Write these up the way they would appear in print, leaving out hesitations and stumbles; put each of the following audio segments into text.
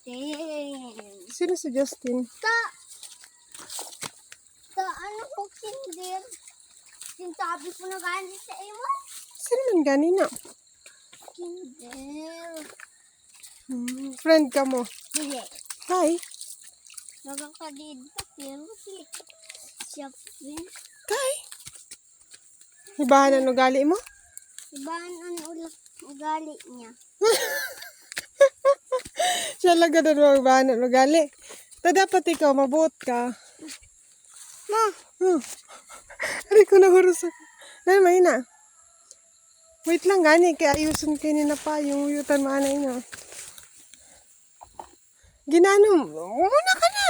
Justin. Sino si Justin? Ano ko kinder? Sinasabi ko na gani sa imo. Sino man ganina? Kinder. Friend ka mo. Hindi. Hi. Nagkakadid pa pero siya friend. Hi. Ibahan ang ugali mo? Ibahan ang ugali niya. Siya lang ganun mo ibahan ang ugali. Ta dapat ikaw mabuot ka. Ma. Ari ko nahurus ako. Dahil mahina. Wait lang gani. Kaya ayusin kayo nila pa. Yung uyutan maanay na. Ginano. Muna ka na.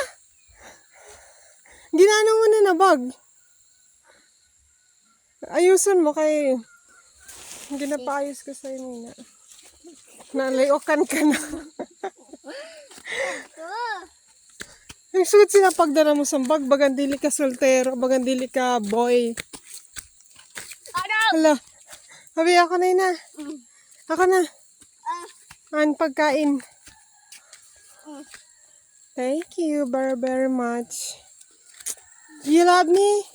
Ginano mo na na bag. Ayusin mo kay. Ginapaayos ko sa inyo na. Nalayokan ka na. Yung suot sila pagdala mo sa bag. Bagandili ka soltero. Bagandili ka boy. Hala. Habi ako na ina. Ako na. Ang pagkain. Thank you very, very much. You love me?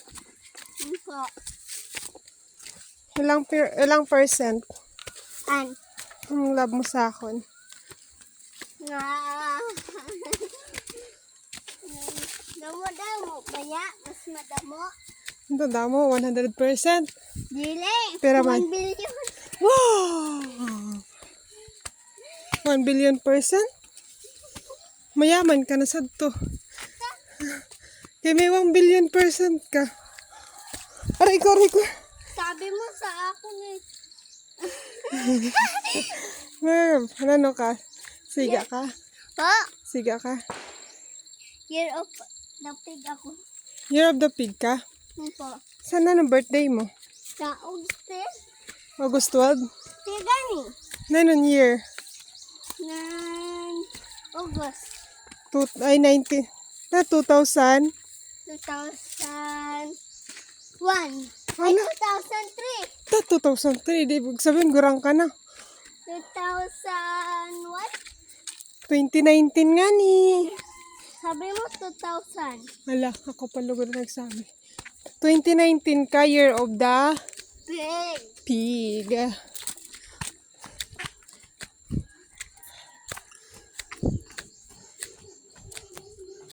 Ilang percent? Ang love mo sa akin? Damo-damo. Baya, mas madamo. Ito damo, 100%. Dili. Pero man. 1 billion. Wow! 1 billion %? Mayaman ka na sa to. Kaya may 1 billion % ka. Aray ko. Sabi mo sa akin eh. Ano ka? Siga ka? Pa, Siga ka? year of the pig ako. Year of the pig ka? Po. Saan na ng birthday mo? Sa Augustin. August 12? Kaya gani. Nanon year? August 19. Na 2000? 2001. Ay, Ano? 2003. Ta 2003. Di sabihin, gurang ka na. 2001. 2019 nga ni. Sabi mo 2000. Ala, ako palugod nagsabi. 2019 ka, year of the Pig. pig.